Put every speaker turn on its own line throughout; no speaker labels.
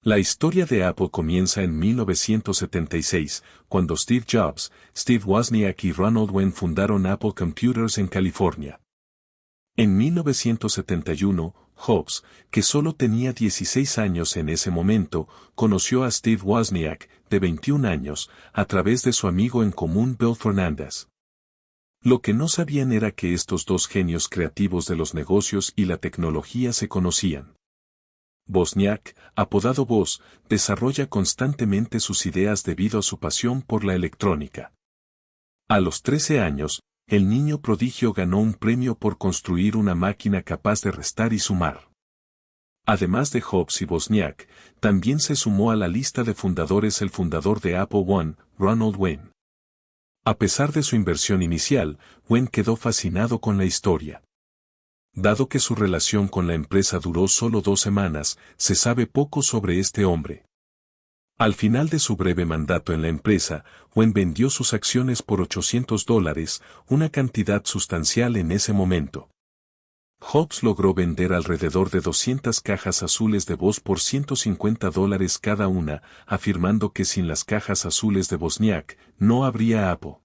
La historia de Apple comienza en 1976, cuando Steve Jobs, Steve Wozniak y Ronald Wen fundaron Apple Computers en California. En 1971, Jobs, que solo tenía 16 años en ese momento, conoció a Steve Wozniak, de 21 años, a través de su amigo en común Bill Fernandez. Lo que no sabían era que estos dos genios creativos de los negocios y la tecnología se conocían. Wozniak, apodado Woz, desarrolla constantemente sus ideas debido a su pasión por la electrónica. A los 13 años, el niño prodigio ganó un premio por construir una máquina capaz de restar y sumar. Además de Jobs y Wozniak, también se sumó a la lista de fundadores el fundador de Apple One, Ronald Wen. A pesar de su inversión inicial, Wen quedó fascinado con la historia. Dado que su relación con la empresa duró solo 2 semanas, se sabe poco sobre este hombre. Al final de su breve mandato en la empresa, Wen vendió sus acciones por $800, una cantidad sustancial en ese momento. Jobs logró vender alrededor de 200 cajas azules de Woz por $150 cada una, afirmando que sin las cajas azules de Wozniak, no habría Apple.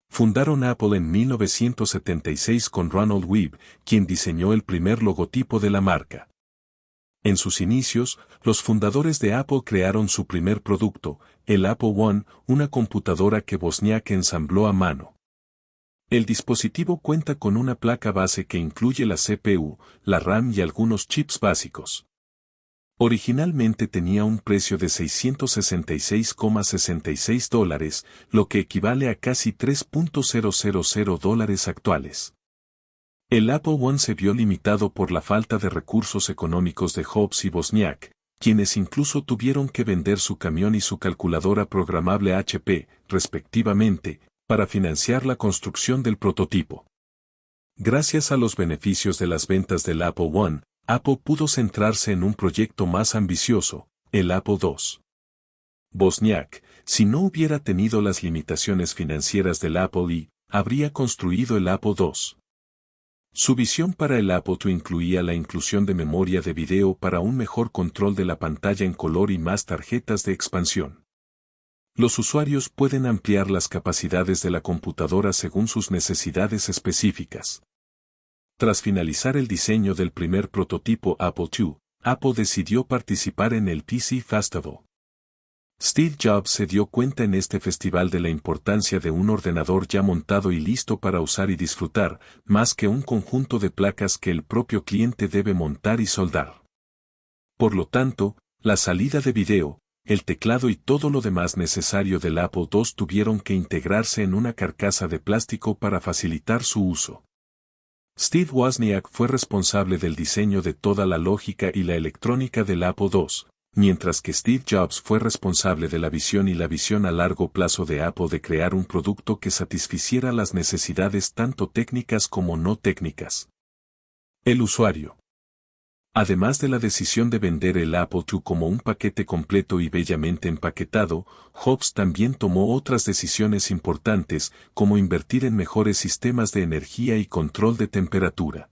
Fundaron Apple en 1976 con Ronald Webb, quien diseñó el primer logotipo de la marca. En sus inicios, los fundadores de Apple crearon su primer producto, el Apple One, una computadora que Wozniak ensambló a mano. El dispositivo cuenta con una placa base que incluye la CPU, la RAM y algunos chips básicos. Originalmente tenía un precio de $666,66, lo que equivale a casi $3.000 actuales. El Apple One se vio limitado por la falta de recursos económicos de Jobs y Wozniak, quienes incluso tuvieron que vender su camión y su calculadora programable HP, respectivamente, para financiar la construcción del prototipo. Gracias a los beneficios de las ventas del Apple One, Apple pudo centrarse en un proyecto más ambicioso, el Apple II. Wozniak, si no hubiera tenido las limitaciones financieras del Apple I, habría construido el Apple II. Su visión para el Apple II incluía la inclusión de memoria de video para un mejor control de la pantalla en color y más tarjetas de expansión. Los usuarios pueden ampliar las capacidades de la computadora según sus necesidades específicas. Tras finalizar el diseño del primer prototipo Apple II, Apple decidió participar en el PC Festival. Steve Jobs se dio cuenta en este festival de la importancia de un ordenador ya montado y listo para usar y disfrutar, más que un conjunto de placas que el propio cliente debe montar y soldar. Por lo tanto, la salida de video, el teclado y todo lo demás necesario del Apple II tuvieron que integrarse en una carcasa de plástico para facilitar su uso. Steve Wozniak fue responsable del diseño de toda la lógica y la electrónica del Apple II, mientras que Steve Jobs fue responsable de la visión y la visión a largo plazo de Apple de crear un producto que satisficiera las necesidades tanto técnicas como no técnicas. El usuario. Además de la decisión de vender el Apple II como un paquete completo y bellamente empaquetado, Jobs también tomó otras decisiones importantes, como invertir en mejores sistemas de energía y control de temperatura.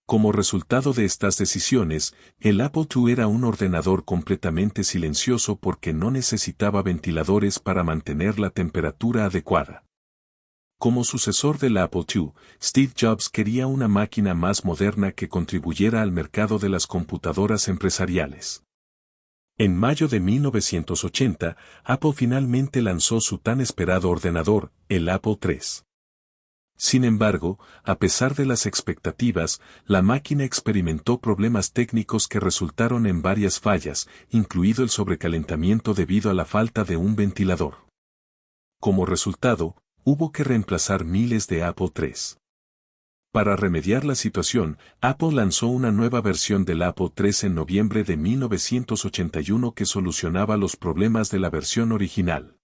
Como resultado de estas decisiones, el Apple II era un ordenador completamente silencioso porque no necesitaba ventiladores para mantener la temperatura adecuada. Como sucesor del Apple II, Steve Jobs quería una máquina más moderna que contribuyera al mercado de las computadoras empresariales. En mayo de 1980, Apple finalmente lanzó su tan esperado ordenador, el Apple III. Sin embargo, a pesar de las expectativas, la máquina experimentó problemas técnicos que resultaron en varias fallas, incluido el sobrecalentamiento debido a la falta de un ventilador. Como resultado, hubo que reemplazar miles de Apple III. Para remediar la situación, Apple lanzó una nueva versión del Apple III en noviembre de 1981 que solucionaba los problemas de la versión original.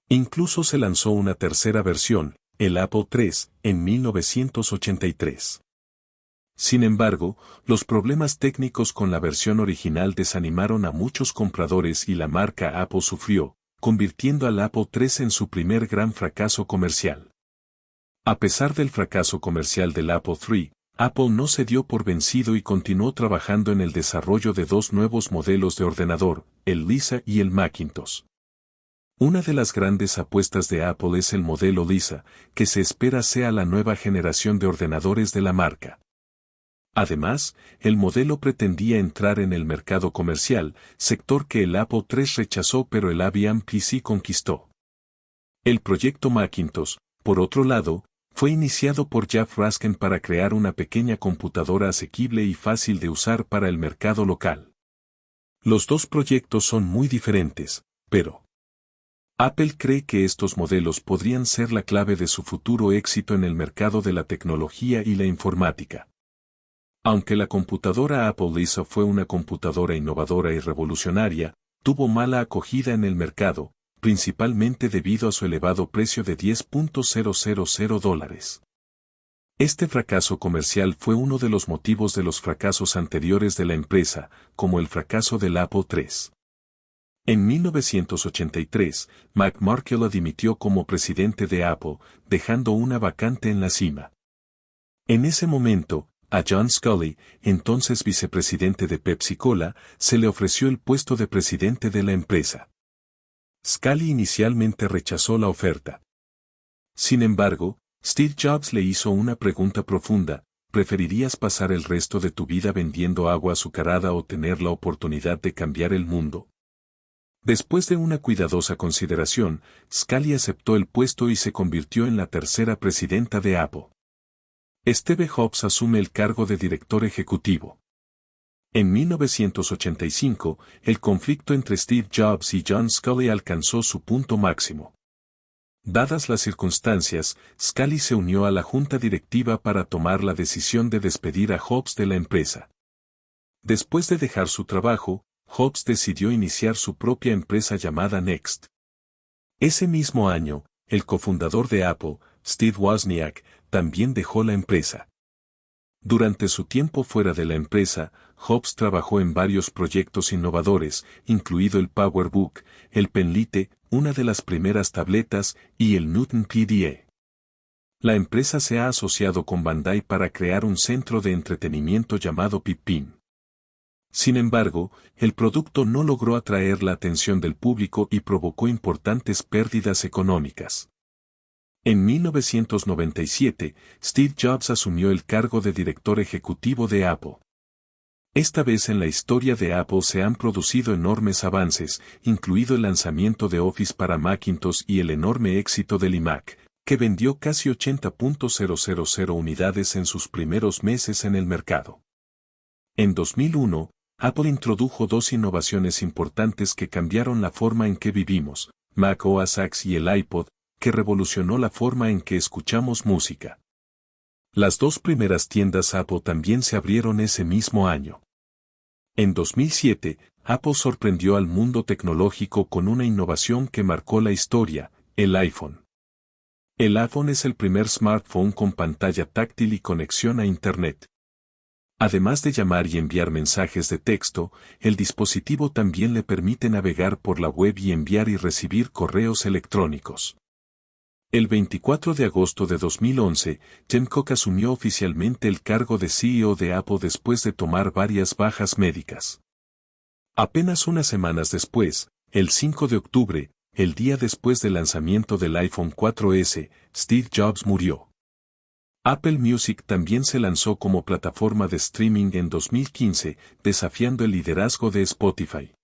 Incluso se lanzó una tercera versión, el Apple III, en 1983. Sin embargo, los problemas técnicos con la versión original desanimaron a muchos compradores y la marca Apple sufrió, convirtiendo al Apple III en su primer gran fracaso comercial. A pesar del fracaso comercial del Apple III, Apple no se dio por vencido y continuó trabajando en el desarrollo de dos nuevos modelos de ordenador, el Lisa y el Macintosh. Una de las grandes apuestas de Apple es el modelo Lisa, que se espera sea la nueva generación de ordenadores de la marca. Además, el modelo pretendía entrar en el mercado comercial, sector que el Apple III rechazó pero el IBM PC conquistó. El proyecto Macintosh, por otro lado, fue iniciado por Jeff Raskin para crear una pequeña computadora asequible y fácil de usar para el mercado local. Los dos proyectos son muy diferentes, pero Apple cree que estos modelos podrían ser la clave de su futuro éxito en el mercado de la tecnología y la informática. Aunque la computadora Apple Lisa fue una computadora innovadora y revolucionaria, tuvo mala acogida en el mercado, principalmente debido a su elevado precio de $10,000. Este fracaso comercial fue uno de los motivos de los fracasos anteriores de la empresa, como el fracaso del Apple III. En 1983, McMurkel dimitió como presidente de Apple, dejando una vacante en la cima. En ese momento, a John Sculley, entonces vicepresidente de Pepsi-Cola, se le ofreció el puesto de presidente de la empresa. Sculley inicialmente rechazó la oferta. Sin embargo, Steve Jobs le hizo una pregunta profunda: ¿preferirías pasar el resto de tu vida vendiendo agua azucarada o tener la oportunidad de cambiar el mundo? Después de una cuidadosa consideración, Sculley aceptó el puesto y se convirtió en la tercera presidenta de Apple. Steve Jobs asume el cargo de director ejecutivo. En 1985, el conflicto entre Steve Jobs y John Sculley alcanzó su punto máximo. Dadas las circunstancias, Sculley se unió a la junta directiva para tomar la decisión de despedir a Jobs de la empresa. Después de dejar su trabajo, Jobs decidió iniciar su propia empresa llamada Next. Ese mismo año, el cofundador de Apple, Steve Wozniak, también dejó la empresa. Durante su tiempo fuera de la empresa, Jobs trabajó en varios proyectos innovadores, incluido el PowerBook, el Penlite, una de las primeras tabletas, y el Newton PDA. La empresa se ha asociado con Bandai para crear un centro de entretenimiento llamado Pippin. Sin embargo, el producto no logró atraer la atención del público y provocó importantes pérdidas económicas. En 1997, Steve Jobs asumió el cargo de director ejecutivo de Apple. Esta vez en la historia de Apple se han producido enormes avances, incluido el lanzamiento de Office para Macintosh y el enorme éxito del iMac, que vendió casi 80.000 unidades en sus primeros meses en el mercado. En 2001, Apple introdujo dos innovaciones importantes que cambiaron la forma en que vivimos, Mac OS X y el iPod, que revolucionó la forma en que escuchamos música. Las dos primeras tiendas Apple también se abrieron ese mismo año. En 2007, Apple sorprendió al mundo tecnológico con una innovación que marcó la historia, el iPhone. El iPhone es el primer smartphone con pantalla táctil y conexión a Internet. Además de llamar y enviar mensajes de texto, el dispositivo también le permite navegar por la web y enviar y recibir correos electrónicos. El 24 de agosto de 2011, Tim Cook asumió oficialmente el cargo de CEO de Apple después de tomar varias bajas médicas. Apenas unas semanas después, el 5 de octubre, el día después del lanzamiento del iPhone 4S, Steve Jobs murió. Apple Music también se lanzó como plataforma de streaming en 2015, desafiando el liderazgo de Spotify.